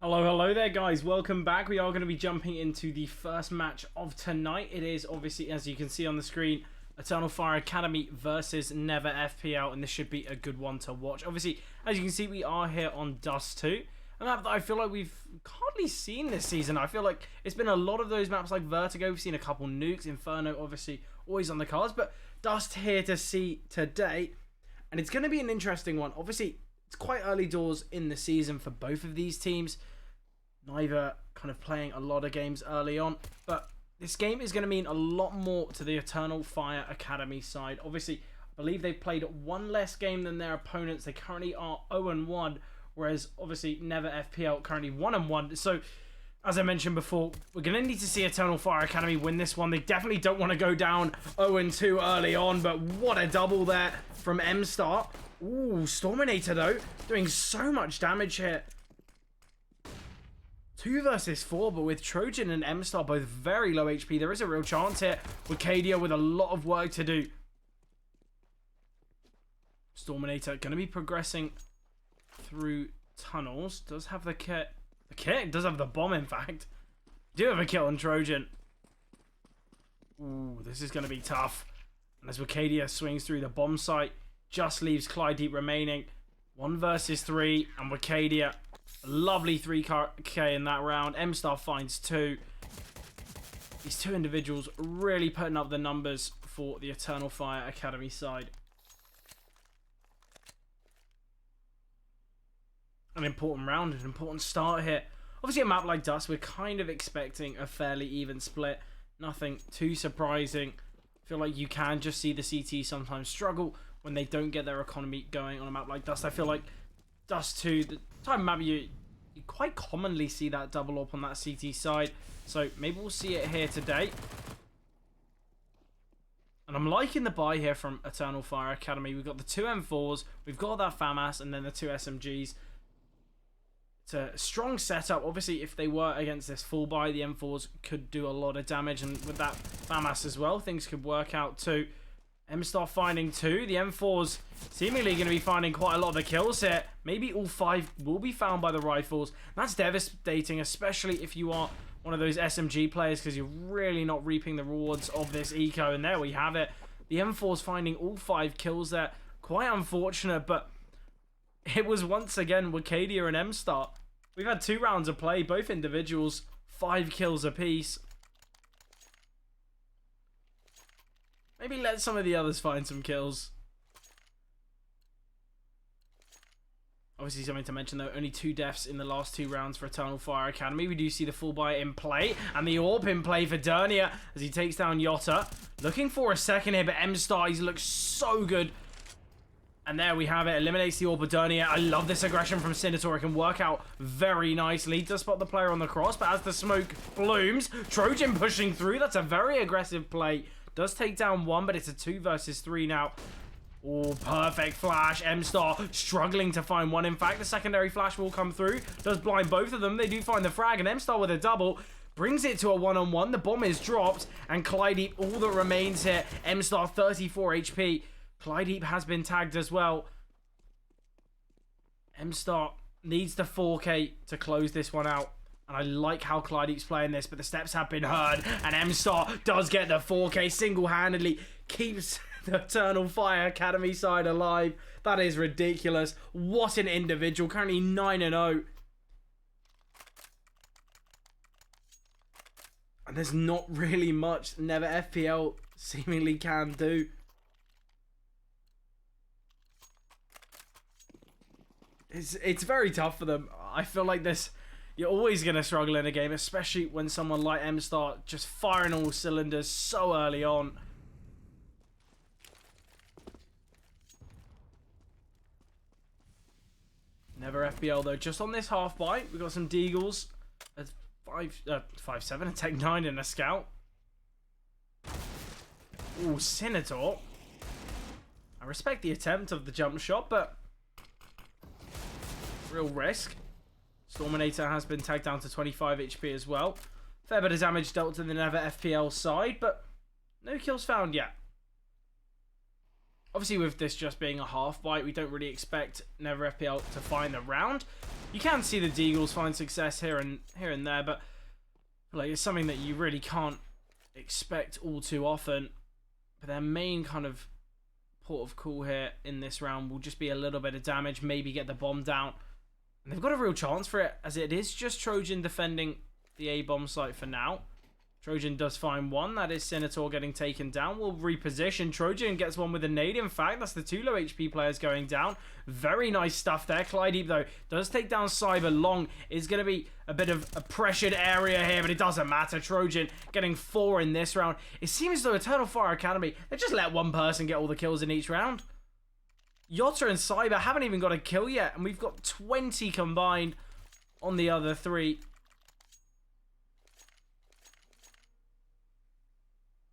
Hello there guys, welcome back. We are going to be jumping into the first match of tonight. It is obviously, as you can see on the screen, Eternal Fire Academy versus NeverFPL, and this should be a good one to watch. Obviously, as you can see, we are here on Dust 2, a map that I feel like we've hardly seen this season. I feel like it's been a lot of those maps like Vertigo. We've seen a couple nukes, Inferno obviously always on the cards, but Dust here to see today, and it's going to be an interesting one. Obviously, it's quite early doors in the season for both of these teams. Neither kind of playing a lot of games early on, but this game is going to mean a lot more to the Eternal Fire Academy side. Obviously, I believe they've played one less game than their opponents. They currently are 0-1, whereas obviously NeverFPL currently 1-1. So, as I mentioned before, we're going to need to see Eternal Fire Academy win this one. They definitely don't want to go down 0-2 early on, but what a double there from M-Star. Ooh, Storminator though, doing so much damage here. 2 versus 4, but with Trojan and M-Star both very low HP, there is a real chance here. Wicadia with a lot of work to do. Storminator going to be progressing through tunnels. Does have the kit. The kit does have the bomb, in fact. Do have a kill on Trojan. Ooh, this is going to be tough. And as Wicadia swings through the bomb site, just leaves Clyde Deep remaining. 1 versus 3, and Wicadia. Lovely 3k in that round. M-Star finds 2. These two individuals really putting up the numbers for the Eternal Fire Academy side. An important round, an important start here. Obviously, a map like Dust, we're kind of expecting a fairly even split. Nothing too surprising. I feel like you can just see the CT sometimes struggle when they don't get their economy going on a map like Dust. I feel like Dust 2, the type of map you quite commonly see that double up on that CT side. So maybe we'll see it here today. And I'm liking the buy here from Eternal Fire Academy. We've got the 2 M4s, we've got that FAMAS, and then the 2 SMGs. It's a strong setup. Obviously, if they were against this full buy, the M4s could do a lot of damage. And with that FAMAS as well, things could work out too. M-Star finding 2. The M4's seemingly going to be finding quite a lot of the kills here. Maybe all 5 will be found by the rifles. That's devastating, especially if you are one of those SMG players, because you're really not reaping the rewards of this eco. And there we have it. The M4's finding all 5 kills there. Quite unfortunate, but it was once again Wicadia and M-Star. We've had 2 rounds of play, both individuals, 5 kills apiece. Maybe let some of the others find some kills. Obviously, something to mention though, only 2 deaths in the last 2 rounds for Eternal Fire Academy. We do see the full buy in play, and the AWP in play for Dernier as he takes down Yotta. Looking for a second here, but M-Star, he looks so good. And there we have it, eliminates the AWP of Dernier. I love this aggression from Sinator. It can work out very nicely. Does spot the player on the cross, but as the smoke blooms, Trojan pushing through. That's a very aggressive play. Does take down 1, but it's a 2 versus 3 now. Oh, perfect flash. M-Star struggling to find 1. In fact, the secondary flash will come through. Does blind both of them. They do find the frag, and M-Star with a double brings it to a 1-on-1. The bomb is dropped, and Clydeep, all that remains here. M-Star 34 HP. Clydeep has been tagged as well. M-Star needs the 4k to close this one out. And I like how Clydeep's playing this, but the steps have been heard. And M-Star does get the 4k single-handedly. Keeps the Eternal Fire Academy side alive. That is ridiculous. What an individual. Currently 9-0. And there's not really much NeverFPL seemingly can do. It's very tough for them. I feel like this... You're always going to struggle in a game, especially when someone like M-Star just firing all cylinders so early on. NeverFPL though, just on this half bite, we've got some Deagles. A 5-7, a Tech 9 and a Scout. Ooh, Sinator. I respect the attempt of the jump shot, but real risk. Storminator has been tagged down to 25 HP as well. Fair bit of damage dealt to the NeverFPL side, but no kills found yet. Obviously, with this just being a half bite, we don't really expect NeverFPL to find the round. You can see the Deagles find success here and there, but like it's something that you really can't expect all too often. But their main kind of port of call here in this round will just be a little bit of damage, maybe get the bomb down. And they've got a real chance for it, as it is just Trojan defending the A-bomb site for now. Trojan does find one. That is Senator getting taken down. We'll reposition. Trojan gets one with a nade. In fact, that's the 2 low HP players going down. Very nice stuff there. Clydeep, though, does take down Cyber. Long is going to be a bit of a pressured area here, but it doesn't matter. Trojan getting 4 in this round. It seems as though Eternal Fire Academy, they just let one person get all the kills in each round. Yotta and Cyber haven't even got a kill yet, and we've got 20 combined on the other 3.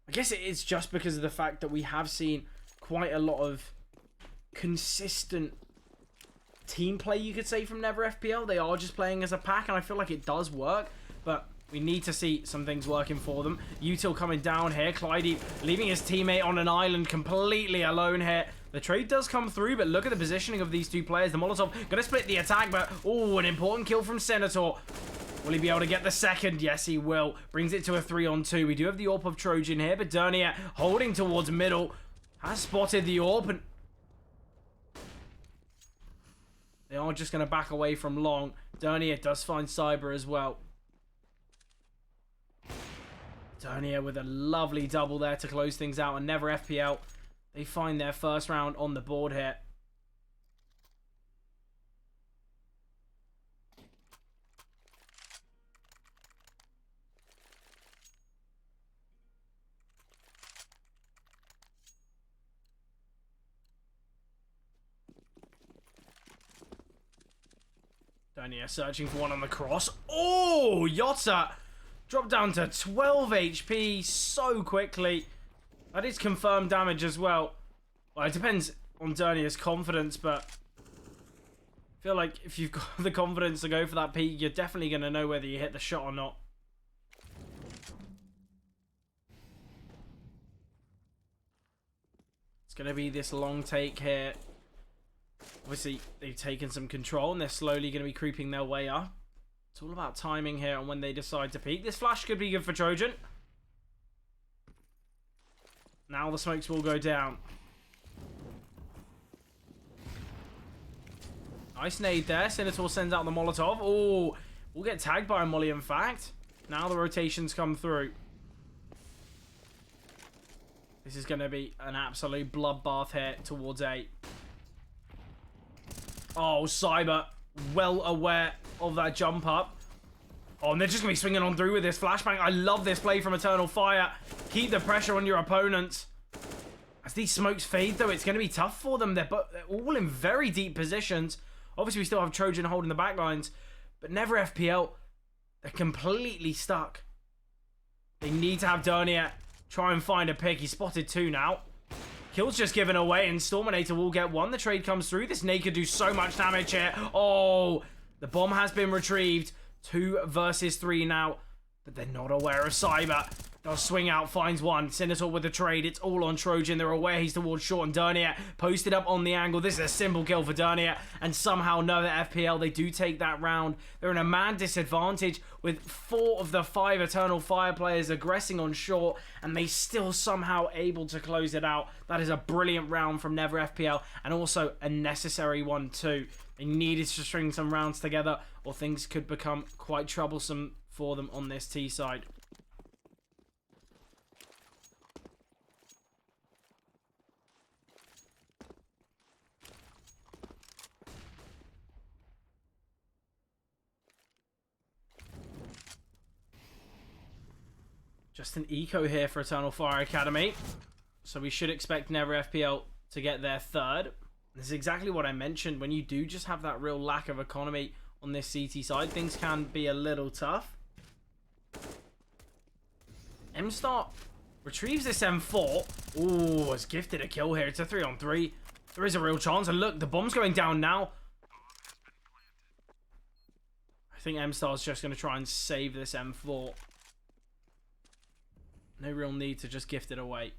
I guess it is just because of the fact that we have seen quite a lot of consistent team play, you could say, from NeverFPL. They are just playing as a pack, and I feel like it does work, but we need to see some things working for them. Util coming down here. Clydeep leaving his teammate on an island completely alone here. The trade does come through, but look at the positioning of these 2 players. The Molotov going to split the attack, but oh, an important kill from Senator. Will he be able to get the second? Yes, he will. Brings it to a 3-on-2. We do have the AWP of Trojan here, but Dernier holding towards middle. Has spotted the AWP, and they are just going to back away from long. Dernier does find Cyber as well. Dernier with a lovely double there to close things out, and NeverFPL, they find their first round on the board here. Dernier searching for one on the cross. Oh, Yotta dropped down to 12 HP so quickly. That is confirmed damage as well. Well, it depends on Dernier's confidence, but I feel like if you've got the confidence to go for that peak, you're definitely going to know whether you hit the shot or not. It's going to be this long take here. Obviously, they've taken some control, and they're slowly going to be creeping their way up. It's all about timing here and when they decide to peek. This flash could be good for Trojan. Now the smokes will go down. Nice nade there. Senator sends out the Molotov. Oh, we'll get tagged by a molly, in fact. Now the rotations come through. This is going to be an absolute bloodbath here towards A. Oh, Cyber, well aware of that jump up. Oh, and they're just going to be swinging on through with this flashbang. I love this play from Eternal Fire. Keep the pressure on your opponents. As these smokes fade, though, it's going to be tough for them. They're all in very deep positions. Obviously, we still have Trojan holding the back lines. But NeverFPL, they're completely stuck. They need to have Dernier try and find a pick. He's spotted 2 now. Kill's just given away, and Storminator will get 1. The trade comes through. This nade could do so much damage here. Oh, the bomb has been retrieved. 2 versus 3 now, but they're not aware of Cyber. They'll swing out, finds 1. Senator with the trade. It's all on Trojan. They're aware he's towards short, and Dernier posted up on the angle. This is a simple kill for Dernier, and somehow NeverFPL, they do take that round. They're in a man disadvantage with 4 of the 5 Eternal Fire players aggressing on short, and they still somehow able to close it out. That is a brilliant round from NeverFPL, and also a necessary one too. They needed to string some rounds together, or things could become quite troublesome for them on this T side. Just an eco here for Eternal Fire Academy. So we should expect NeverFPL to get their 3rd. This is exactly what I mentioned. When you do just have that real lack of economy on this CT side, things can be a little tough. M-Star retrieves this M4. Ooh, it's gifted a kill here. It's a 3-on-3. There is a real chance. And look, the bomb's going down now. I think M-Star's just going to try and save this M4. No real need to just gift it away.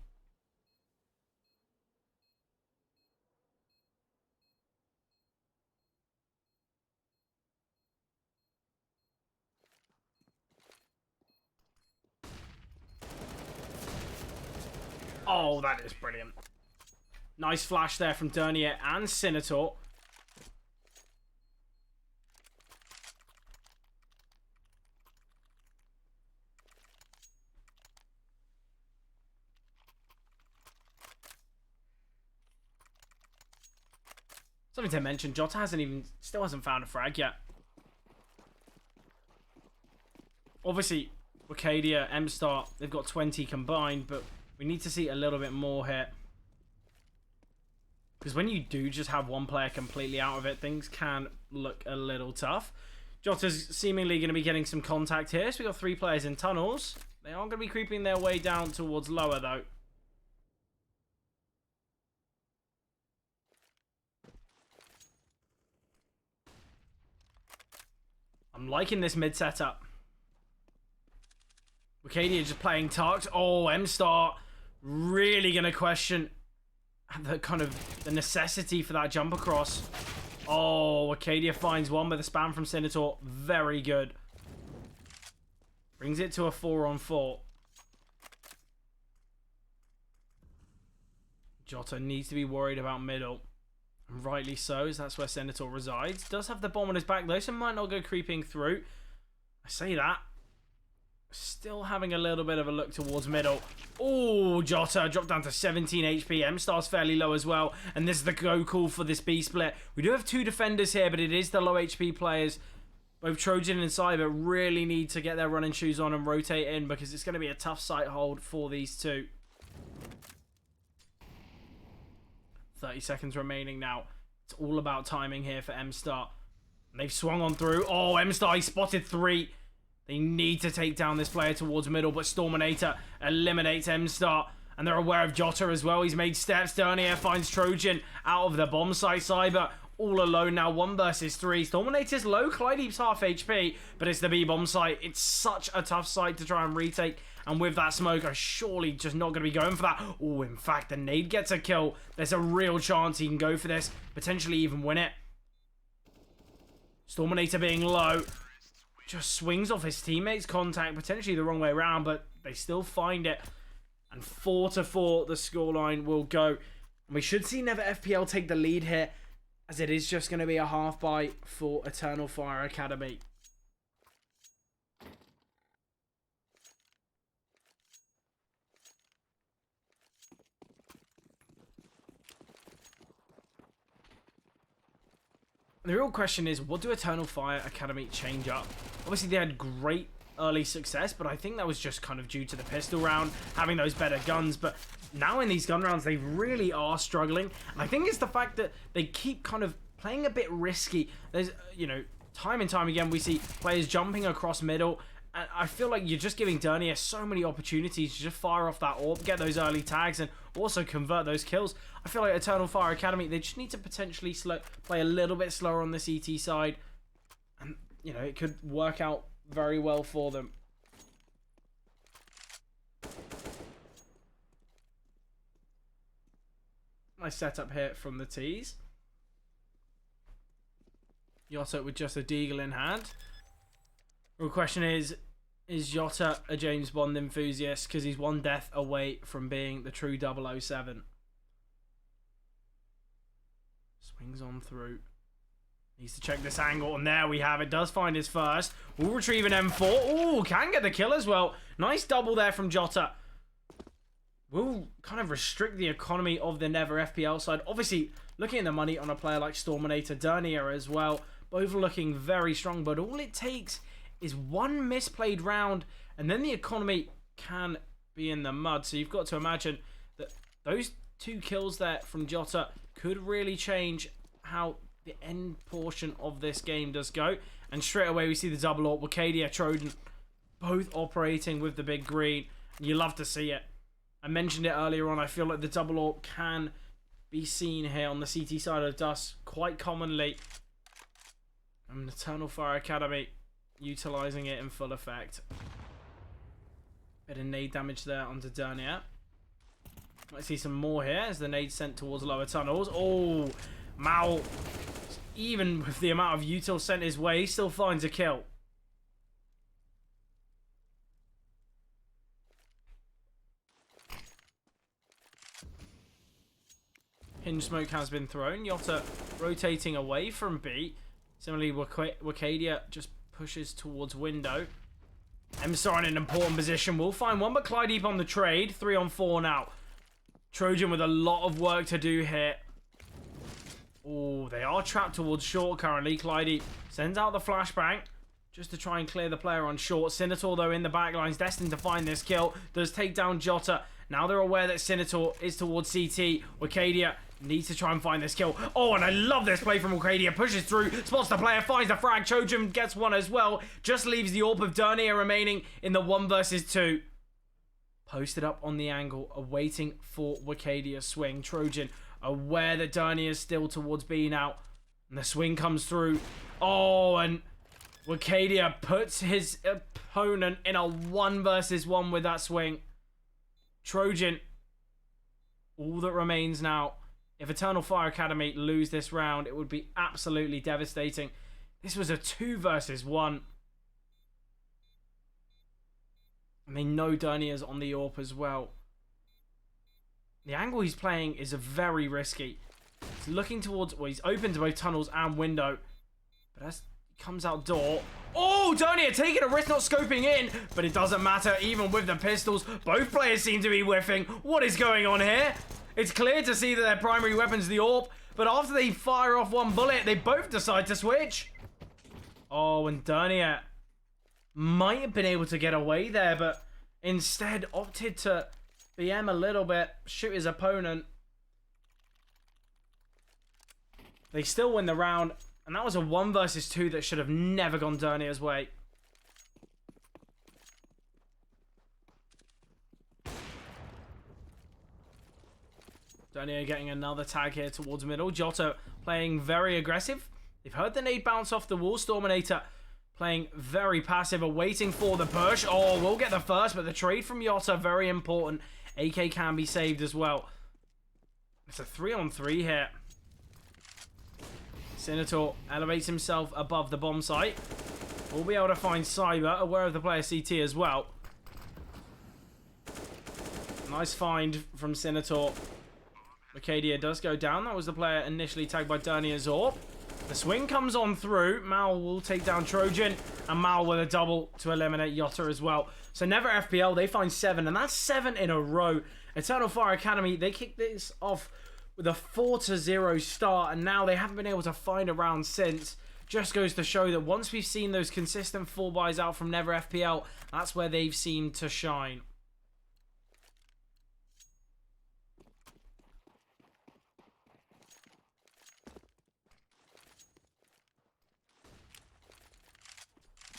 Oh, that is brilliant. Nice flash there from Dernier and Sinator. Something to mention, Jota still hasn't found a frag yet. Obviously, Wicadia, M-Star, they've got 20 combined, but we need to see a little bit more here. Because when you do just have one player completely out of it, things can look a little tough. Jota's seemingly going to be getting some contact here. So we've got 3 players in tunnels. They are going to be creeping their way down towards lower, though. I'm liking this mid setup. Wicadia just playing tucked. Oh, M-Star really going to question the necessity for that jump across. Oh, Wicadia finds one with a spam from Sinator. Very good. Brings it to a 4-on-4. Jota needs to be worried about middle. And rightly so, as that's where Sinator resides. Does have the bomb on his back though, so might not go creeping through. I say that. Still having a little bit of a look towards middle. Oh, Jota dropped down to 17 HP. M-Star's fairly low as well. And this is the go call for this B split. We do have 2 defenders here, but it is the low HP players. Both Trojan and Cyber really need to get their running shoes on and rotate in, because it's going to be a tough sight hold for these two. 30 seconds remaining now. It's all about timing here for M-Star. And they've swung on through. Oh, M-Star, he spotted 3. They need to take down this player towards middle, but Storminator eliminates M-Star. And they're aware of Jota as well. He's made steps. Dernier finds Trojan out of the bomb site. Cyber all alone now, 1 versus 3. Storminator's low. Clydeep's half HP, but it's the B bomb site. It's such a tough site to try and retake. And with that smoke, I'm surely just not going to be going for that. Oh, in fact, the nade gets a kill. There's a real chance he can go for this. Potentially even win it. Storminator being low. Just swings off his teammates' contact, potentially the wrong way around, but they still find it. And 4-4, the scoreline will go. And we should see NeverFPL take the lead here, as it is just going to be a half bye for Eternal Fire Academy. The real question is, what do Eternal Fire Academy change up? Obviously, they had great early success, but I think that was just kind of due to the pistol round, having those better guns. But now in these gun rounds, they really are struggling. And I think it's the fact that they keep kind of playing a bit risky. There's, you know, time and time again, we see players jumping across middle. And I feel like you're just giving Dernier so many opportunities to just fire off that orb, get those early tags, and also convert those kills. I feel like Eternal Fire Academy, they just need to potentially play a little bit slower on the CT side. And, you know, it could work out very well for them. Nice setup here from the T's. Jota with just a deagle in hand. The question is Jota a James Bond enthusiast? Because he's 1 death away from being the true 007. Swings on through. Needs to check this angle, and there we have it. Does find his first. Will retrieve an M4. Oh, can get the kill as well. Nice double there from Jota. Will kind of restrict the economy of the NeverFPL side. Obviously, looking at the money on a player like Storminator, Dernier as well. Both looking very strong, but all it takes is 1 misplayed round, and then the economy can be in the mud. So you've got to imagine that those 2 kills there from Jota could really change how the end portion of this game does go. And straight away we see the double AWP. Wicadia, Trojan, both operating with the big green. You love to see it. I mentioned it earlier on. I feel like the double AWP can be seen here on the CT side of Dust quite commonly. And Eternal Fire Academy utilising it in full effect. Bit of nade damage there onto Dernier. Might see some more here as the nade sent towards lower tunnels. Oh, Mao, even with the amount of util sent his way, still finds a kill. Hinge smoke has been thrown. Yotta rotating away from B. Similarly, Wakadia just pushes towards window. MStar in an important position. We'll find one, but Clydeep on the trade. 3 on 4 now. Trojan with a lot of work to do here. Oh, they are trapped towards short currently. Clydeep sends out the flashbang just to try and clear the player on short. Sinator, though, in the back lines, destined to find this kill. Does take down Jota. Now they're aware that Sinator is towards CT. Wakadia needs to try and find this kill. Oh, and I love this play from Wakadia. Pushes through, spots the player, finds the frag. Trojan gets one as well. Just leaves the AWP of Dernier remaining in the 1 versus 2. Posted up on the angle, awaiting for Wakadia's swing. Trojan aware that Dernier is still towards B now. And the swing comes through. Oh, and Wakadia puts his opponent in a 1 versus 1 with that swing. Trojan, all that remains now. If Eternal Fire Academy lose this round, it would be absolutely devastating. This was a 2 versus 1. And they know Dernier's on the AWP as well. The angle he's playing is very risky. He's looking towards... Well, he's open to both tunnels and window. But as he comes out door... Oh, Dernier taking a risk, not scoping in. But it doesn't matter, even with the pistols. Both players seem to be whiffing. What is going on here? It's clear to see that their primary weapon's the AWP. But after they fire off 1 bullet, they both decide to switch. Oh, and Dernier might have been able to get away there, but instead opted to BM a little bit, shoot his opponent. They still win the round, and that was a 1 versus 2 that should have never gone Dernier's way. Dernier getting another tag here towards middle. Jota playing very aggressive. They've heard the nade bounce off the wall. Storminator playing very passive, awaiting for the push. Oh, we'll get the first, but the trade from Yotta, very important. AK can be saved as well. It's a 3 on 3 here. Sinator elevates himself above the bomb site. We'll be able to find Cyber, aware of the player CT as well. Nice find from Sinator. Wakadia does go down. That was the player initially tagged by Dernier's AWP. The swing comes on through. Mal will take down Trojan. And Mal with a double to eliminate Yotta as well. So NeverFPL, they find 7. And that's 7 in a row. Eternal Fire Academy, they kick this off with a 4-0 start. And now they haven't been able to find a round since. Just goes to show that once we've seen those consistent 4-buys out from NeverFPL, that's where they've seemed to shine.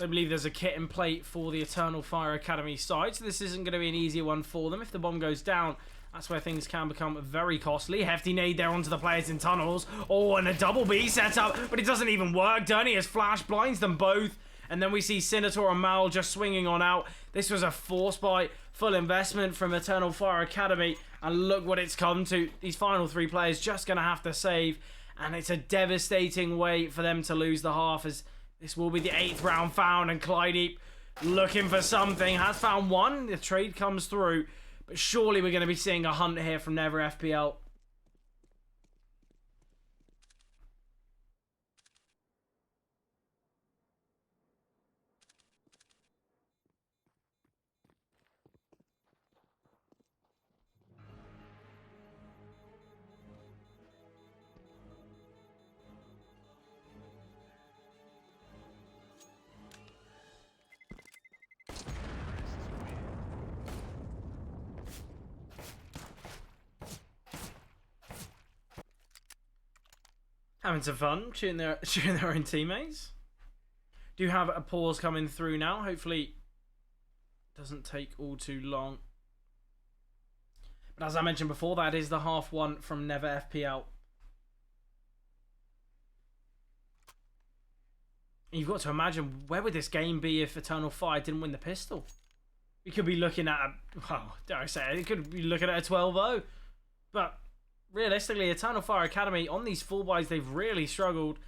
I believe there's a kit and plate for the Eternal Fire Academy side, so this isn't going to be an easy one for them. If the bomb goes down, that's where things can become very costly. Hefty nade there onto the players in tunnels. Oh, and a double B setup, but it doesn't even work. Dernier's flash blinds them both. And then we see Sinator and Mal just swinging on out. This was a force buy, full investment from Eternal Fire Academy. And look what it's come to. These final 3 players just going to have to save. And it's a devastating way for them to lose the half, as this will be the 8th round found, and Clydeep looking for something. Has found 1. The trade comes through. But surely we're going to be seeing a hunt here from NeverFPL. Having some fun, shooting their own teammates. Do have a pause coming through now. Hopefully, it doesn't take all too long. But as I mentioned before, that is the half one from NeverFPL. You've got to imagine, where would this game be if Eternal Fire didn't win the pistol? We could be looking at a, well, dare I say it, we could be looking at a 12-0. But realistically, Eternal Fire Academy, on these 4-buys, they've really struggled.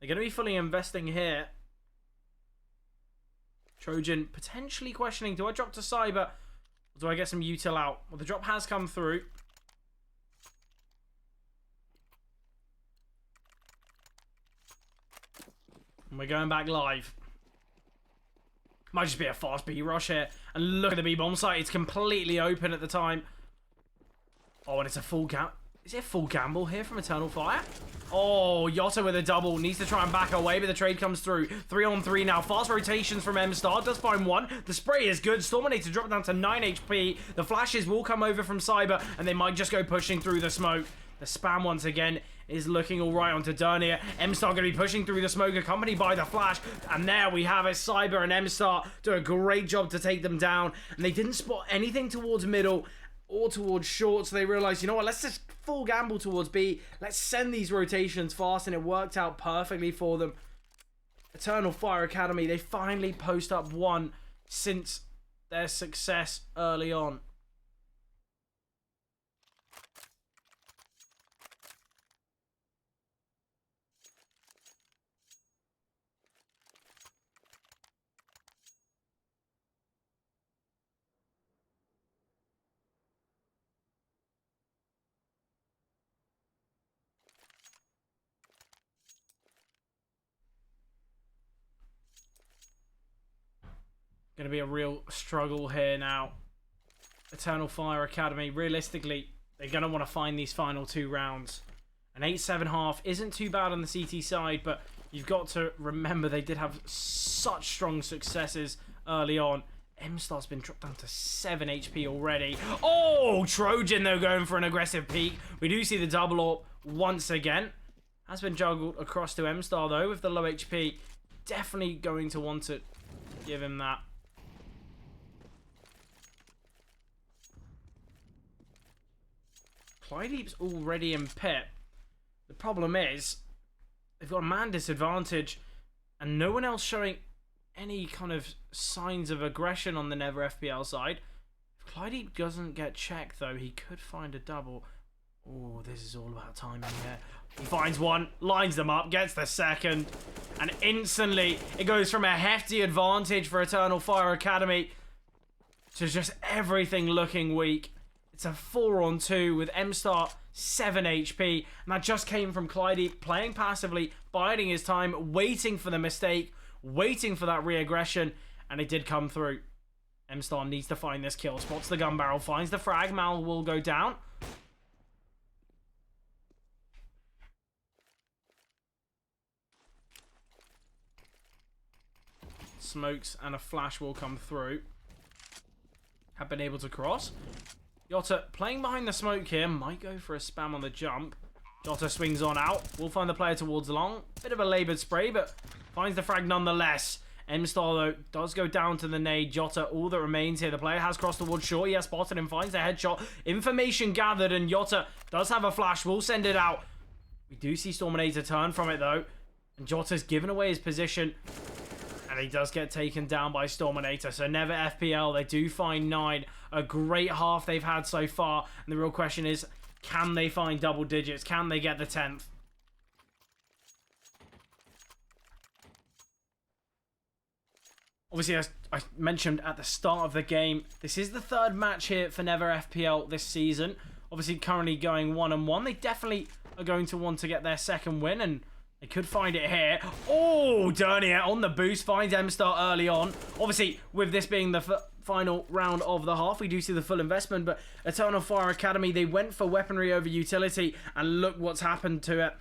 They're going to be fully investing here. Trojan potentially questioning, do I drop to Cyber, or do I get some util out? Well, the drop has come through. And we're going back live. Might just be a fast B rush here. And look at the B bomb site. It's completely open at the time. Oh, and it's a full gamble. Is it a full gamble here from Eternal Fire? Oh, Yotta with a double. Needs to try and back away, but the trade comes through. 3-on-3 now. Fast rotations from M-Star. Does find one. The spray is good. Storminator drop down to 9 HP. The flashes will come over from Cyber, and they might just go pushing through the smoke. The spam once again is looking all right onto Dernier. M-Star going to be pushing through the smoke, accompanied by the flash. And there we have it. Cyber and M-Star do a great job to take them down. And they didn't spot anything towards middle or towards short, so they realized, you know what, let's just full gamble towards B. Let's send these rotations fast, and it worked out perfectly for them. Eternal Fire Academy, they finally post up one since their success early on. Going to be a real struggle here now. Eternal Fire Academy, realistically, they're going to want to find these final 2 rounds. An 8-7 isn't too bad on the CT side, but you've got to remember they did have such strong successes early on. M-Star's been dropped down to 7 HP already. Oh, Trojan, though, going for an aggressive peek. We do see the double AWP once again. Has been juggled across to M-Star, though, with the low HP. Definitely going to want to give him that. Clydeep's already in pit. The problem is, they've got a man disadvantage, and no one else showing any kind of signs of aggression on the NeverFPL side. If Clydeep doesn't get checked, though, he could find a double. Oh, this is all about timing here. He finds one, lines them up, gets the second, and instantly it goes from a hefty advantage for Eternal Fire Academy to just everything looking weak. It's a 4-on-2 with M-Star 7 HP, and that just came from Clydeep playing passively, biding his time, waiting for the mistake, waiting for that re-aggression, and it did come through. M-Star needs to find this kill, spots the gun barrel, finds the frag, Mal will go down. Smokes and a flash will come through. Have been able to cross. Yotta playing behind the smoke here. Might go for a spam on the jump. Yotta swings on out. We'll find the player towards long. Bit of a laboured spray, but finds the frag nonetheless. M-Star, though, does go down to the nade. Yotta, all that remains here. The player has crossed towards short. He has spotted him, finds the headshot. Information gathered, and Yotta does have a flash. We'll send it out. We do see Storminator turn from it, though. And Jota's given away his position. And he does get taken down by Storminator. So NeverFPL, they do find 9. A great half they've had so far. And the real question is, can they find double digits? Can they get the 10th? Obviously, as I mentioned at the start of the game, this is the 3rd match here for NeverFPL this season. Obviously, currently going 1-1. They definitely are going to want to get their 2nd win, and they could find it here. Oh, Dernier on the boost, finds M-Star early on. Obviously, with this being the final round of the half, we do see the full investment, but Eternal Fire Academy, they went for weaponry over utility, and look what's happened to it.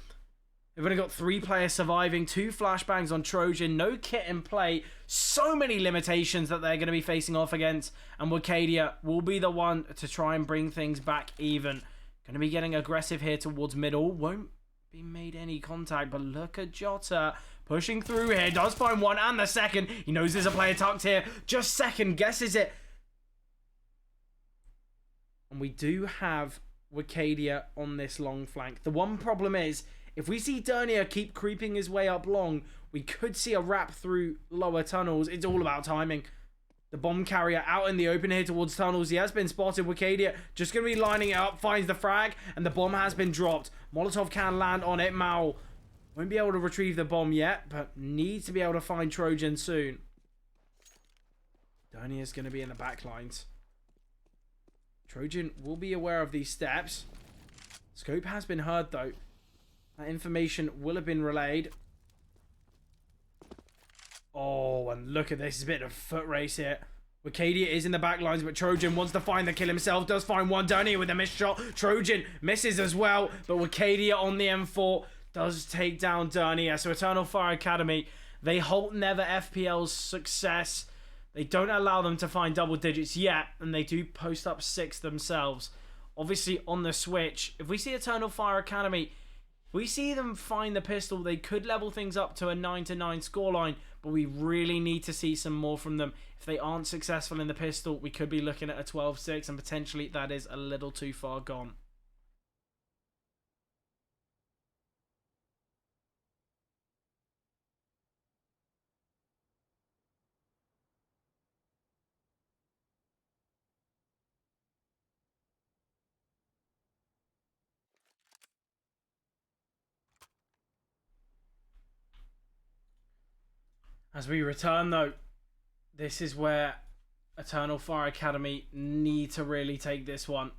They've only got 3 players surviving, 2 flashbangs on Trojan, no kit in play, so many limitations that they're going to be facing off against, and Wakadia will be the one to try and bring things back even. Going to be getting aggressive here towards middle, won't be made any contact, but look at Jota pushing through here, does find one and the second. He knows there's a player tucked here, just second guesses it. And we do have Wakadia on this long flank. The one problem is, if we see Dernier keep creeping his way up long, we could see a wrap through lower tunnels. It's all about timing. The bomb carrier out in the open here towards tunnels. He has been spotted. Wakadia just going to be lining it up, finds the frag, and the bomb has been dropped. Molotov can land on it. Mao won't be able to retrieve the bomb yet, but needs to be able to find Trojan soon. Dernier's going to be in the back lines. Trojan will be aware of these steps. Scope has been heard, though. That information will have been relayed. Oh, and look at this. It's a bit of a foot race here. Wakadia is in the back lines, but Trojan wants to find the kill himself. Does find one down here with a missed shot. Trojan misses as well, but Wakadia on the M4 does take down Dernier. So Eternal Fire Academy, they halt NeverFPL's success. They don't allow them to find double digits yet, and they do post up 6 themselves. Obviously, on the switch, if we see Eternal Fire Academy, we see them find the pistol, they could level things up to a 9-9 scoreline, but we really need to see some more from them. If they aren't successful in the pistol, we could be looking at a 12-6, and potentially that is a little too far gone. As we return, though, this is where Eternal Fire Academy need to really take this one.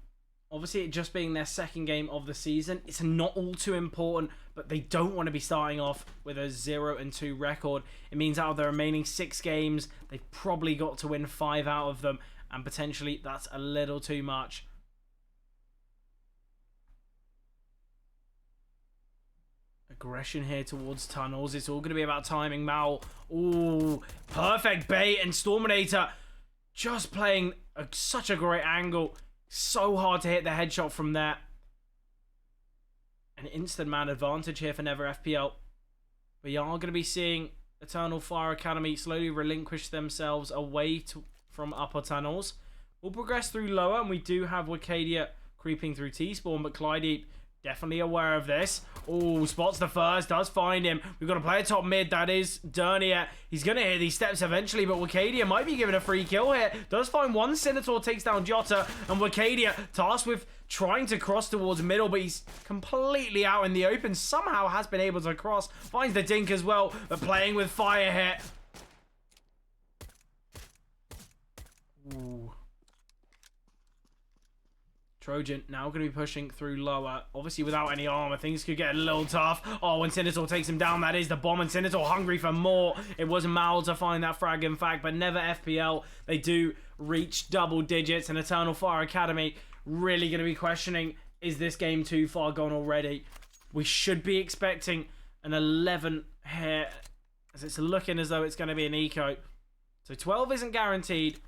Obviously, it just being their second game of the season, it's not all too important, but they don't want to be starting off with a 0-2 record. It means out of the remaining 6 games, they've probably got to win 5 out of them, and potentially that's a little too much. Aggression here towards tunnels. It's all going to be about timing. Mal. Ooh, perfect bait. And Storminator just playing such a great angle. So hard to hit the headshot from there. An instant man advantage here for NeverFPL. We are going to be seeing Eternal Fire Academy slowly relinquish themselves away from upper tunnels. We'll progress through lower, and we do have Wakadia creeping through T-spawn, but Clydeep definitely aware of this. Oh, spots the first, does find him. We've got a player top mid, that is Dernier. He's going to hit these steps eventually, but Wakadia might be given a free kill here. Does find one, Senator takes down Jota, and Wakadia tasked with trying to cross towards middle, but he's completely out in the open. Somehow has been able to cross. Finds the dink as well, but playing with fire here. Ooh. Trojan now going to be pushing through lower. Obviously, without any armor, things could get a little tough. Oh, when Senator takes him down, that is the bomb. And Senator hungry for more. It was Mal to find that frag, in fact. But NeverFPL, they do reach double digits. And Eternal Fire Academy really going to be questioning, is this game too far gone already? We should be expecting an 11 here, as it's looking as though it's going to be an eco. So 12 isn't guaranteed.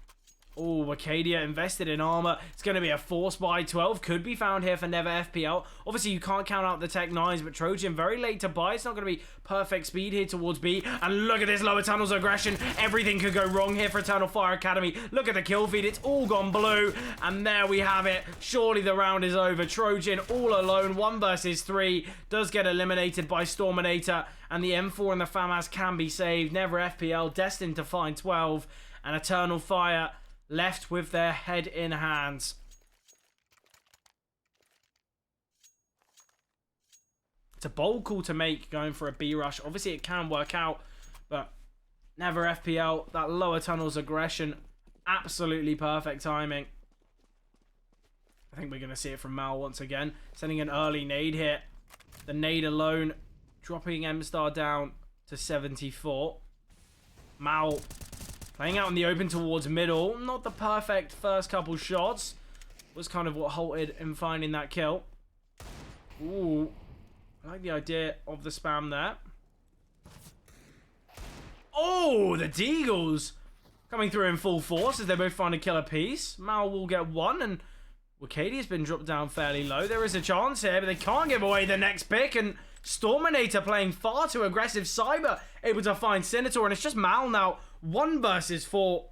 Oh, Wakadia invested in armor. It's going to be a force buy. 12 could be found here for NeverFPL. Obviously, you can't count out the Tech 9s, but Trojan very late to buy. It's not going to be perfect speed here towards B. And look at this lower tunnels aggression. Everything could go wrong here for Eternal Fire Academy. Look at the kill feed. It's all gone blue. And there we have it. Surely the round is over. Trojan all alone. 1 versus 3. Does get eliminated by Storminator. And the M4 and the FAMAS can be saved. NeverFPL destined to find 12. And Eternal Fire left with their head in hands. It's a bold call to make going for a B rush. Obviously, it can work out, but NeverFPL, that lower tunnels aggression, absolutely perfect timing. I think we're going to see it from Mal once again. Sending an early nade here. The nade alone, dropping M-Star down to 74. Mal playing out in the open towards middle. Not the perfect first couple shots. Was kind of what halted in finding that kill. Ooh. I like the idea of the spam there. Oh, the Deagles coming through in full force as they both find a killer piece. Mal will get 1, and Wakadia been dropped down fairly low. There is a chance here, but they can't give away the next pick, and Storminator playing far too aggressive. Cyber able to find Senator, and it's just Mal now. 1 versus 4.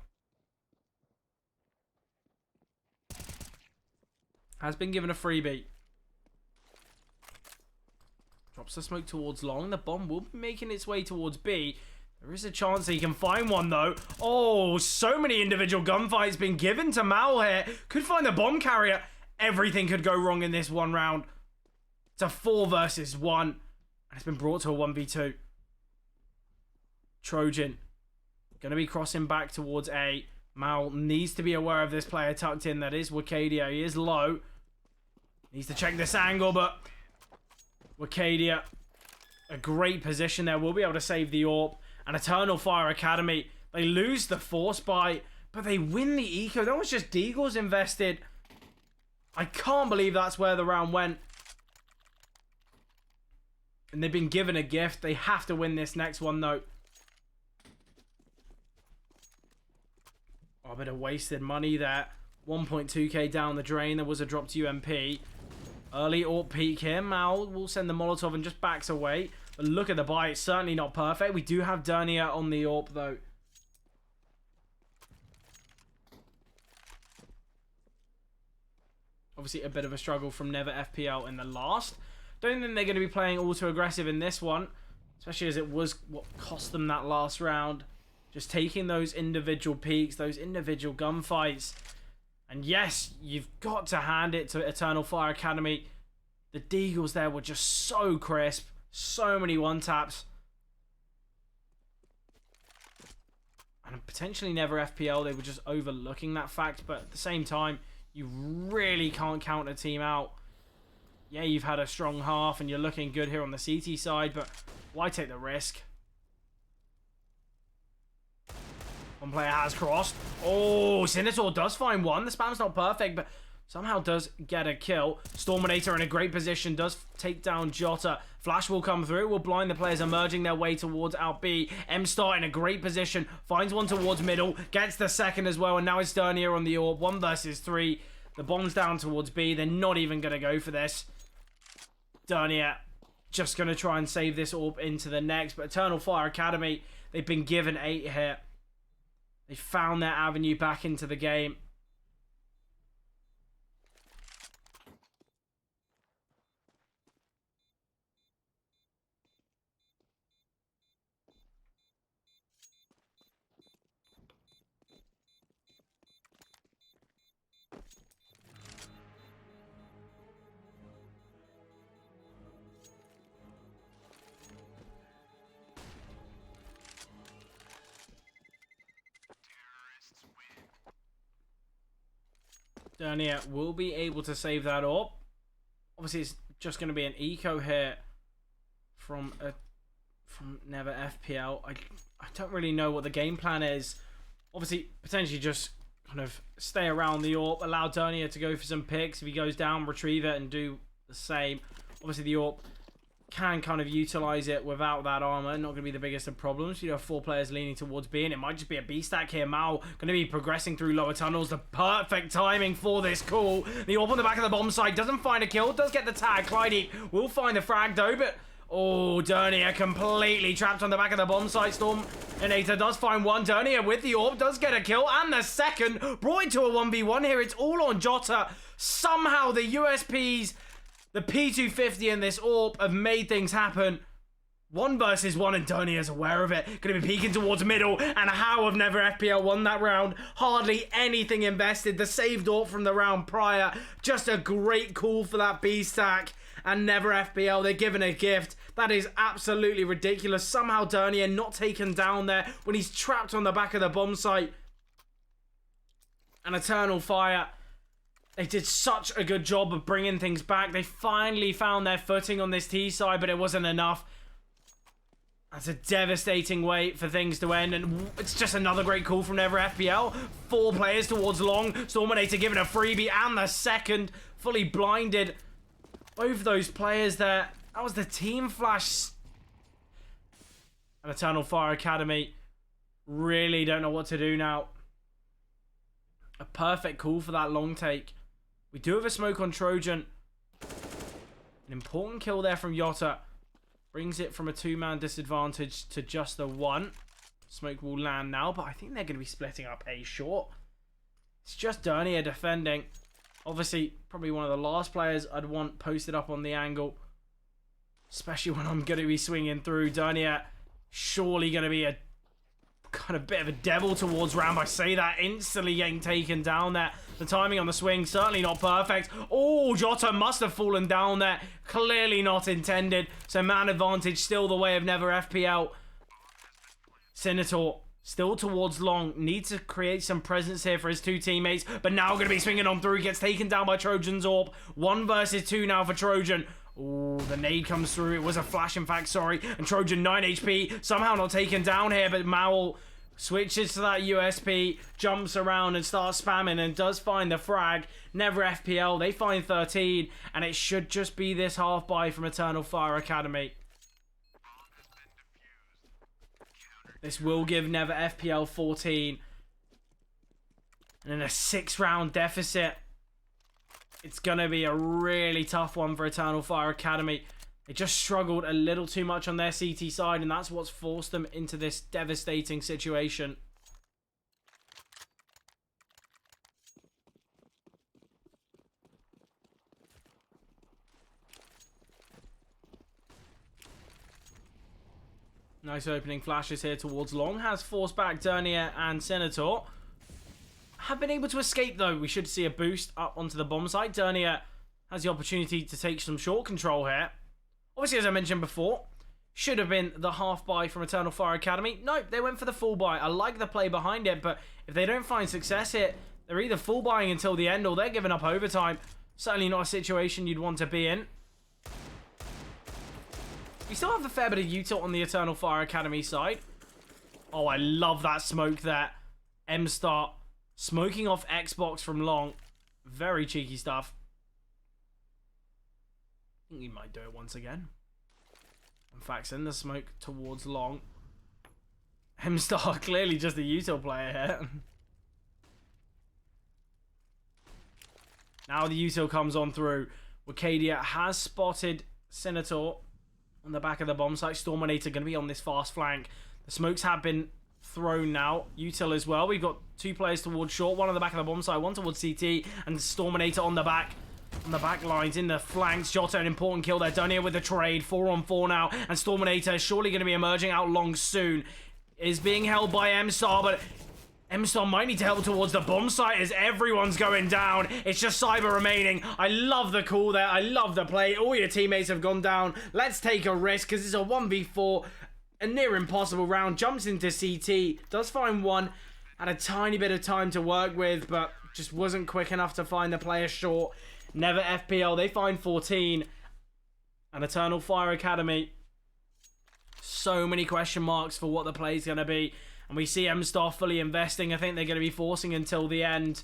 Has been given a freebie. Drops the smoke towards long. The bomb will be making its way towards B. There is a chance he can find one, though. Oh, so many individual gunfights been given to Mal here. Could find the bomb carrier. Everything could go wrong in this one round. It's a 4 versus 1. And it's been brought to a 1v2. Trojan going to be crossing back towards A. Mal needs to be aware of this player tucked in. That is Wakadia. He is low. Needs to check this angle, but Wakadia, a great position there. We'll be able to save the AWP. And Eternal Fire Academy, they lose the Force Bite, but they win the Eco. That was just Deagles invested. I can't believe that's where the round went. And they've been given a gift. They have to win this next one, though. Oh, a bit of wasted money there. 1.2k down the drain. There was a drop to UMP. Early AWP peek here. Mal will send the Molotov and just backs away. But look at the buy. It's certainly not perfect. We do have Dernier on the AWP, though. Obviously, a bit of a struggle from NeverFPL in the last. Don't think they're going to be playing all too aggressive in this one. Especially as it was what cost them that last round. Just taking those individual peaks, those individual gunfights. And yes, you've got to hand it to Eternal Fire Academy. The Deagles there were just so crisp. So many one-taps. And potentially NeverFPL, they were just overlooking that fact. But at the same time, you really can't count a team out. Yeah, you've had a strong half and you're looking good here on the CT side, but why take the risk? One player has crossed. Oh, Senator does find one. The spam's not perfect, but somehow does get a kill. Storminator in a great position, does take down Jota. Flash will come through, will blind the players emerging their way towards out B. M-Star in a great position, finds one towards middle, gets the second as well, and now it's Dernier on the AWP. 1 versus 3. The bomb's down towards B. They're not even going to go for this. Dernier just going to try and save this AWP into the next. But Eternal Fire Academy, they've been given 8 here. They found their avenue back into the game. Dernier will be able to save that up. Obviously, it's just going to be an eco here from NeverFPL. I don't really know what the game plan is. Obviously, potentially just kind of stay around the AWP, allow Dernier to go for some picks. If he goes down, retrieve it and do the same. Obviously, the AWP can kind of utilize it without that armor. Not going to be the biggest of problems. You know, 4 players leaning towards B, and it might just be a B stack here. Mao going to be progressing through lower tunnels. The perfect timing for this call. The AWP on the back of the bomb site doesn't find a kill. Does get the tag. Clyde will find the frag though, but oh, Dernier completely trapped on the back of the bomb site. Storminator does find one. Dernier with the AWP does get a kill, and the second brought it to a 1v1 here. It's all on Jota. Somehow the USPs, the P250 and this AWP have made things happen. 1 versus 1, and Dernier's aware of it. Going to be peeking towards middle, and how have NeverFPL won that round? Hardly anything invested. The saved AWP from the round prior. Just a great call for that B stack. And NeverFPL, they're given a gift. That is absolutely ridiculous. Somehow Dernier not taken down there when he's trapped on the back of the bomb site. And Eternal Fire, they did such a good job of bringing things back. They finally found their footing on this T side, but it wasn't enough. That's a devastating way for things to end, and it's just another great call from NeverFPL. 4 players towards long. Storminator given a freebie, and the second fully blinded both those players there. That was the team flash. And Eternal Fire Academy really don't know what to do now. A perfect call for that long take. We do have a smoke on Trojan. An important kill there from Jota. Brings it from a 2-man disadvantage to just the 1. Smoke will land now, but I think they're going to be splitting up A short. It's just Dernier defending. Obviously, probably one of the last players I'd want posted up on the angle. Especially when I'm going to be swinging through. Dernier surely going to be a kind of bit of a devil towards Ram. I say that, instantly getting taken down there. The timing on the swing, certainly not perfect. Oh, Jota must have fallen down there. Clearly not intended. So man advantage still the way of NeverFPL. Senator still towards long. Needs to create some presence here for his 2 teammates. But now going to be swinging on through. Gets taken down by Trojan's AWP. 1 versus 2 now for Trojan. Ooh, the nade comes through. It was a flash, in fact, sorry. And Trojan 9 HP, somehow not taken down here, but Maul switches to that USP, jumps around and starts spamming and does find the frag. NeverFPL, they find 13, and it should just be this half buy from Eternal Fire Academy. This will give NeverFPL 14. And in a 6-round deficit, it's going to be a really tough one for Eternal Fire Academy. They just struggled a little too much on their CT side, and that's what's forced them into this devastating situation. Nice opening flashes here towards long. Has forced back Dernier and Senator. Have been able to escape, though. We should see a boost up onto the bomb site. Dernier has the opportunity to take some short control here. Obviously, as I mentioned before, should have been the half buy from Eternal Fire Academy. Nope, they went for the full buy. I like the play behind it, but if they don't find success here, they're either full buying until the end or they're giving up overtime. Certainly not a situation you'd want to be in. We still have a fair bit of util on the Eternal Fire Academy side. Oh, I love that smoke there. M-Star smoking off Xbox from long. Very cheeky stuff. I think he might do it once again. In fact, send the smoke towards long. M-Star clearly just a util player here. Now the util comes on through. Wicadia has spotted Senator on the back of the bomb site. Storminator going to be on this fast flank. The smokes have been thrown now. Util as well. We've got 2 players towards short. One on the back of the bomb site. One towards CT. And Storminator on the back. On the back lines, in the flanks. Jota, an important kill there. Done here with the trade. 4-on-4 now. And Storminator is surely going to be emerging out long soon. Is being held by M-Star, but M-Star might need to help towards the bomb site as everyone's going down. It's just Cyber remaining. I love the call there. I love the play. All your teammates have gone down. Let's take a risk because it's a 1v4. A near impossible round. Jumps into CT. Does find one. Had a tiny bit of time to work with, but just wasn't quick enough to find the player short. NeverFPL, they find 14. And Eternal Fire Academy. So many question marks for what the play is going to be. And we see M-Star fully investing. I think they're going to be forcing until the end.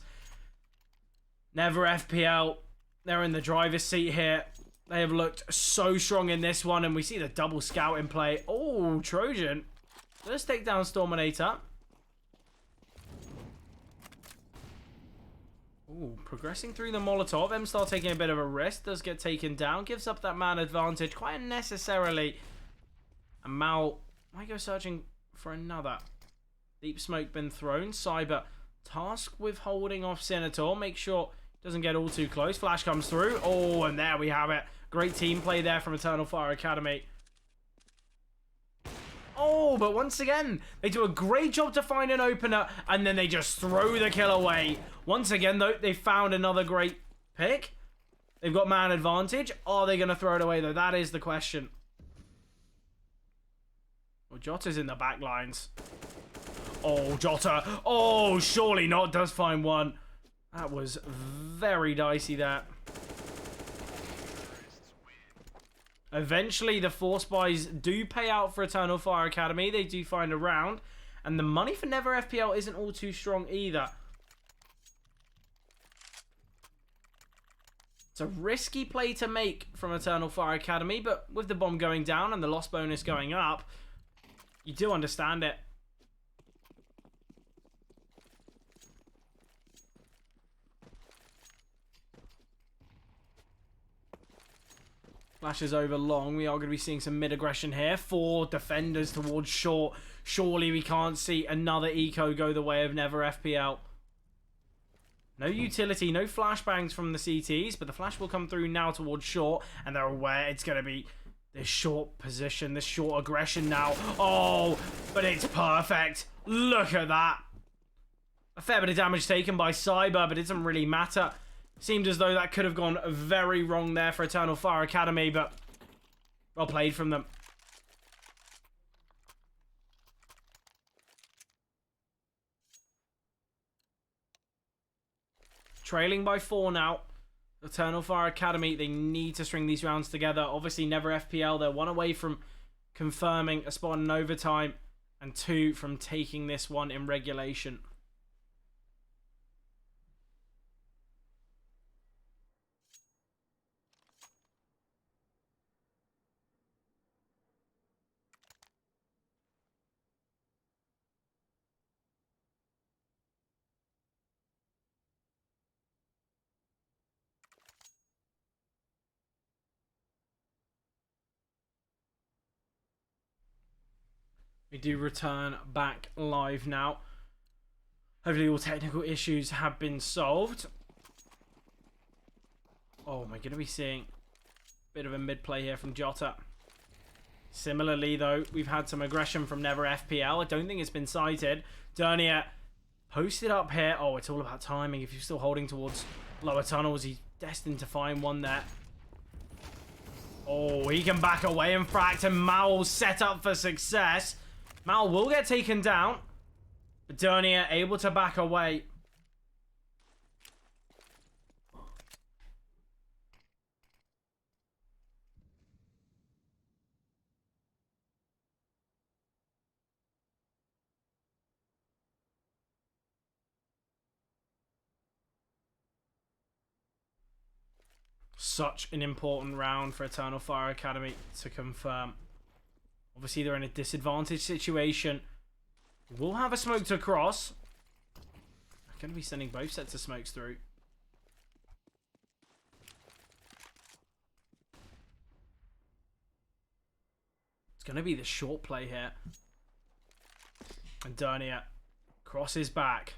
NeverFPL, they're in the driver's seat here. They have looked so strong in this one. And we see the double scout in play. Oh, Trojan. Let's take down Storminator. Ooh, progressing through the Molotov. M-Star taking a bit of a risk. Does get taken down. Gives up that man advantage quite unnecessarily. And Mal might go searching for another. Deep smoke been thrown. Cyber tasked with holding off Senator. Make sure it doesn't get all too close. Flash comes through. Oh, and there we have it. Great team play there from Eternal Fire Academy. Oh, but once again, they do a great job to find an opener, and then they just throw the kill away. Once again, though, they found another great pick. They've got man advantage. Are they going to throw it away, though? That is the question. Well, Jota's in the back lines. Oh, Jota. Oh, surely not. Does find one. That was very dicey, that. Eventually, the force buys do pay out for Eternal Fire Academy. They do find a round. And the money for NeverFPL isn't all too strong either. It's a risky play to make from Eternal Fire Academy, but with the bomb going down and the loss bonus going up, you do understand it. Flashes over long. We are going to be seeing some mid-aggression here. 4 defenders towards short. Surely we can't see another eco go the way of NeverFPL. No utility, no flashbangs from the CTs, but the flash will come through now towards short, and they're aware it's going to be this short position, this short aggression now. Oh, but it's perfect. Look at that. A fair bit of damage taken by Cyber, but it doesn't really matter. Seemed as though that could have gone very wrong there for Eternal Fire Academy, but well played from them. Trailing by 4 now. Eternal Fire Academy, they need to string these rounds together. Obviously, NeverFPL, they're 1 away from confirming a spot in overtime and 2 from taking this one in regulation. We do return back live now. Hopefully all technical issues have been solved. Oh, am I going to be seeing a bit of a mid-play here from Jota? Similarly, though, we've had some aggression from NeverFPL. I don't think it's been cited. Dernier posted up here. Oh, it's all about timing. If you're still holding towards lower tunnels, he's destined to find one there. Oh, he can back away, in fact, and Mal set up for success. Mal will get taken down, but Dernier able to back away. Such an important round for Eternal Fire Academy to confirm. Obviously, they're in a disadvantaged situation. We'll have a smoke to cross. I'm going to be sending both sets of smokes through. It's going to be the short play here. And Dernier crosses back.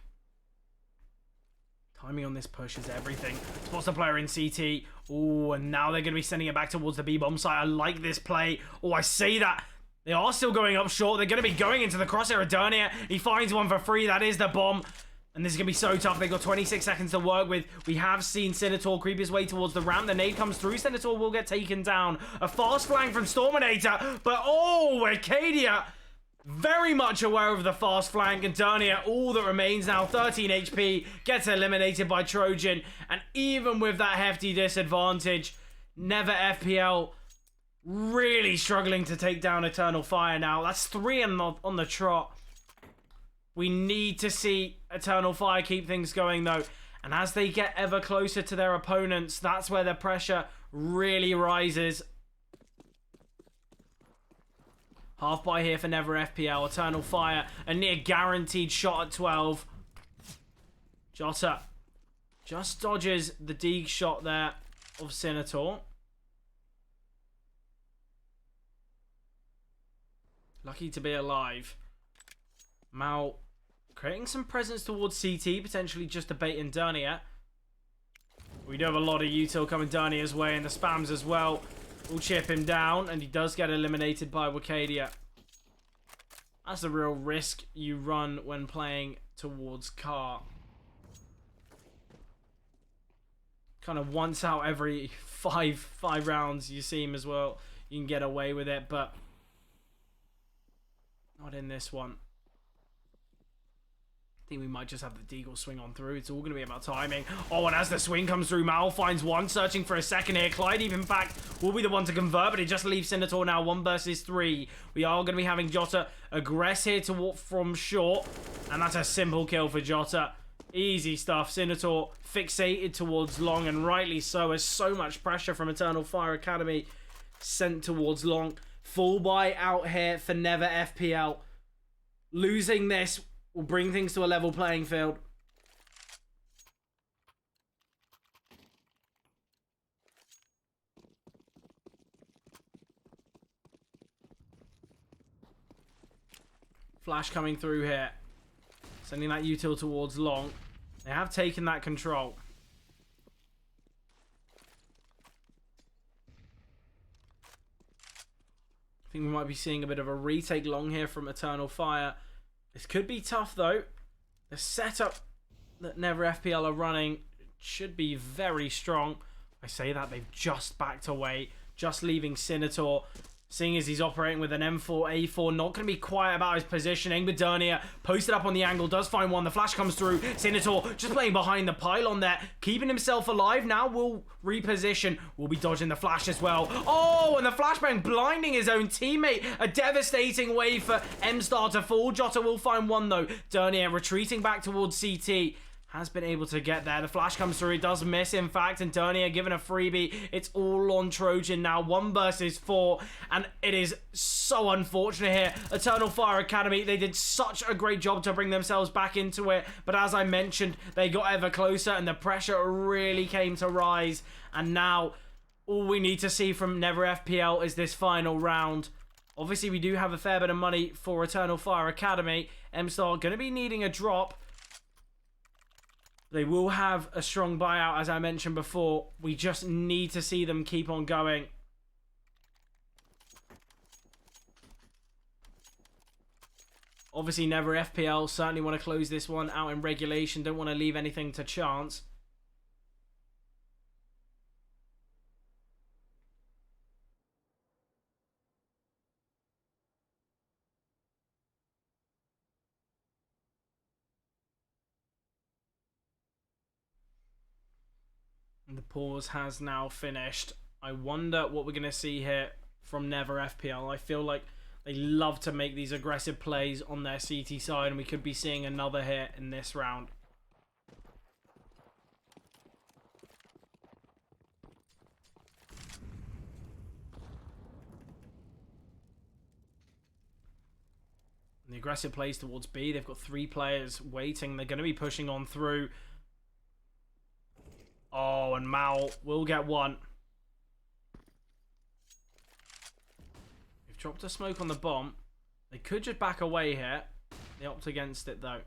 Timing on this push is everything. Spots the player in CT. Oh, and now they're going to be sending it back towards the B-bomb site. I like this play. Oh, I see that. They are still going up short. They're going to be going into the crosshair of Dernier. He finds one for free. That is the bomb. And this is going to be so tough. They've got 26 seconds to work with. We have seen Senator creep his way towards the ramp. The nade comes through. Senator will get taken down. A fast flank from Storminator. But, oh, Arcadia very much aware of the fast flank. And Dernier, all that remains now, 13 HP, gets eliminated by Trojan. And even with that hefty disadvantage, NeverFPL really struggling to take down Eternal Fire now. That's 3 on the trot. We need to see Eternal Fire keep things going, though. And as they get ever closer to their opponents, that's where the pressure really rises. Half by here for NeverFPL. Eternal Fire, a near guaranteed shot at 12. Jota just dodges the Deeg shot there of Senator. Lucky to be alive. Mal creating some presence towards CT, potentially just debating Dernier. We do have a lot of util coming Dernier's way, and the spams as well will chip him down, and he does get eliminated by Wakadia. That's the real risk you run when playing towards Car. Kind of once out every five rounds you see him as well. You can get away with it, but not in this one. I think we might just have the Deagle swing on through. It's all going to be about timing. Oh, and as the swing comes through, Mal finds one, searching for a second here. Clyde, even back, will be the one to convert, but it just leaves Senator now 1 versus 3. We are going to be having Jota aggress here to walk from short, and that's a simple kill for Jota. Easy stuff. Senator fixated towards long, and rightly so, as so much pressure from Eternal Fire Academy sent towards long. Full buy out here for NeverFPL. Losing this will bring things to a level playing field. Flash coming through here. Sending that util towards long. They have taken that control. I think we might be seeing a bit of a retake long here from Eternal Fire. This could be tough, though. The setup that NeverFPL are running should be very strong. I say that, they've just backed away, just leaving Senator Seeing as he's operating with an M4A4, not going to be quiet about his positioning. But Dernier posted up on the angle, does find one. The flash comes through. Senator just playing behind the pylon there, keeping himself alive. Now will reposition. Will be dodging the flash as well. Oh, and the flashbang blinding his own teammate. A devastating way for M-Star to fall. Jota will find one though. Dernier retreating back towards CT. Has been able to get there. The flash comes through. It does miss, in fact. And Dernier given a freebie. It's all on Trojan now. 1 versus 4. And it is so unfortunate here. Eternal Fire Academy, they did such a great job to bring themselves back into it. But as I mentioned, they got ever closer. And the pressure really came to rise. And now, all we need to see from NeverFPL is this final round. Obviously, we do have a fair bit of money for Eternal Fire Academy. M-Star going to be needing a drop. They will have a strong buyout, as I mentioned before. We just need to see them keep on going. Obviously, NeverFPL certainly want to close this one out in regulation. Don't want to leave anything to chance. The pause has now finished. I wonder what we're going to see here from NeverFPL. I feel like they love to make these aggressive plays on their CT side, and we could be seeing another hit in this round. And the aggressive plays towards B. They've got 3 players waiting. They're going to be pushing on through. Oh, and Mao will get one. We've dropped a smoke on the bomb. They could just back away here. They opt against it, though.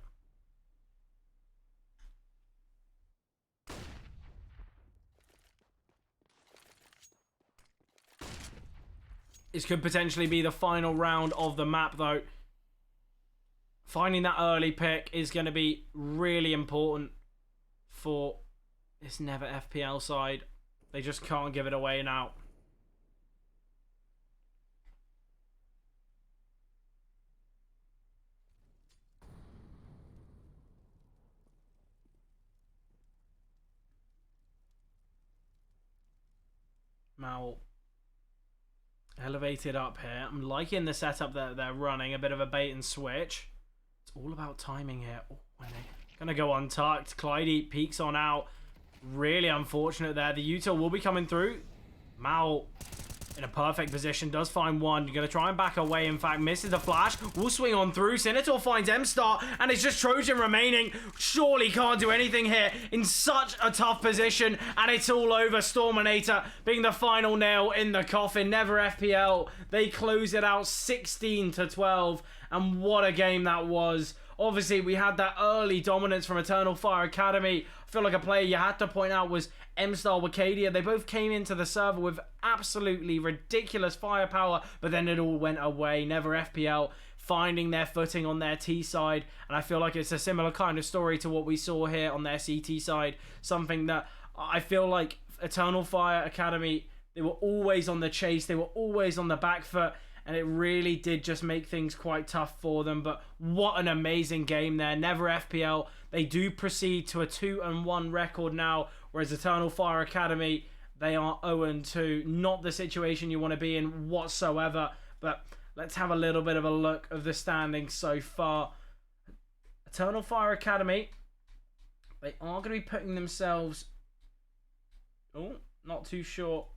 This could potentially be the final round of the map, though. Finding that early pick is going to be really important for this NeverFPL side. They just can't give it away now. Mal elevated up here. I'm liking the setup that they're running. A bit of a bait and switch. It's all about timing here. Oh, they're gonna go untucked. Clyde peeks on out. Really unfortunate there. The util will be coming through. Mal in a perfect position. Does find one. You're going to try and back away. In fact, misses the flash. Will swing on through. Senator finds M-Star. And it's just Trojan remaining. Surely can't do anything here. In such a tough position. And it's all over. Storminator being the final nail in the coffin. NeverFPL. They close it out 16-12. And what a game that was. Obviously, we had that early dominance from Eternal Fire Academy. I feel like a player you had to point out was M-Star Wicadia. They both came into the server with absolutely ridiculous firepower, but then it all went away. NeverFPL finding their footing on their T side, and I feel like it's a similar kind of story to what we saw here on their CT side. Something that I feel like Eternal Fire Academy, they were always on the chase. They were always on the back foot. And it really did just make things quite tough for them. But what an amazing game there. NeverFPL, they do proceed to a 2-1 record now. Whereas Eternal Fire Academy, they are 0-2. Not the situation you want to be in whatsoever. But let's have a little bit of a look of the standings so far. Eternal Fire Academy, they are going to be putting themselves... Oh, not too sure.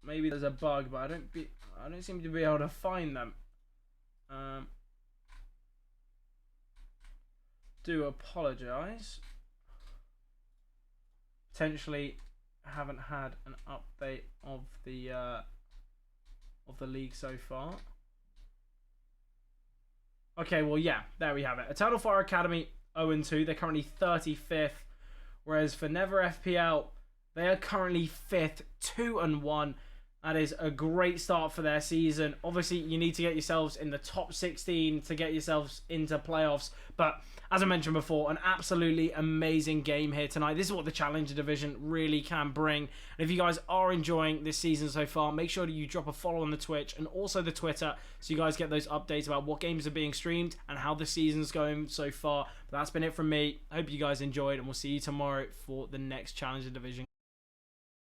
Maybe there's a bug, but I don't seem to be able to find them. Do apologize. Potentially haven't had an update of the league so far. Okay, well yeah, there we have it. Eternal Fire Academy 0-2. They're currently 35th, whereas for NeverFPL, they are currently 5th, 2-1. That is a great start for their season. Obviously, you need to get yourselves in the top 16 to get yourselves into playoffs. But as I mentioned before, an absolutely amazing game here tonight. This is what the Challenger Division really can bring. And if you guys are enjoying this season so far, make sure that you drop a follow on the Twitch and also the Twitter so you guys get those updates about what games are being streamed and how the season's going so far. But that's been it from me. I hope you guys enjoyed, and we'll see you tomorrow for the next Challenger Division.